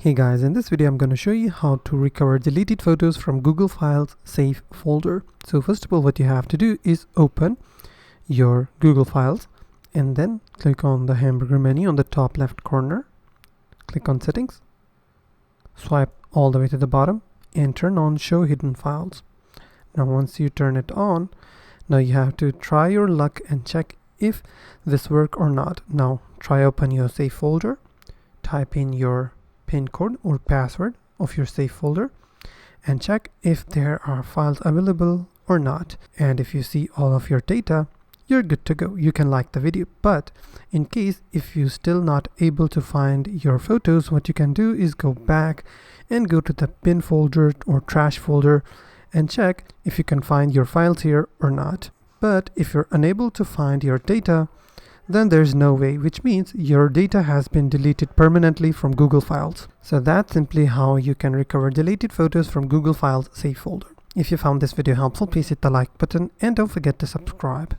Hey guys, in this video I'm going to show you how to recover deleted photos from Google Files Save folder. So first of all, what you have to do is open your Google Files and then click on the hamburger menu on the top left corner. Click on Settings, swipe all the way to the bottom and turn on Show Hidden Files. Now once you turn it on, now you have to try your luck and check if this works or not. Now try open your Save folder, type in your PIN code or password of your Save folder and check if there are files available or not. And if you see all of your data, you're good to go. You can like the video, but in case if you still not able to find your photos, what you can do is go back and go to the bin folder or trash folder and check if you can find your files here or not. But if you're unable to find your data, then there's no way, which means your data has been deleted permanently from Google Files. So that's simply how you can recover deleted photos from Google Files Save folder. If you found this video helpful, please hit the like button and don't forget to subscribe.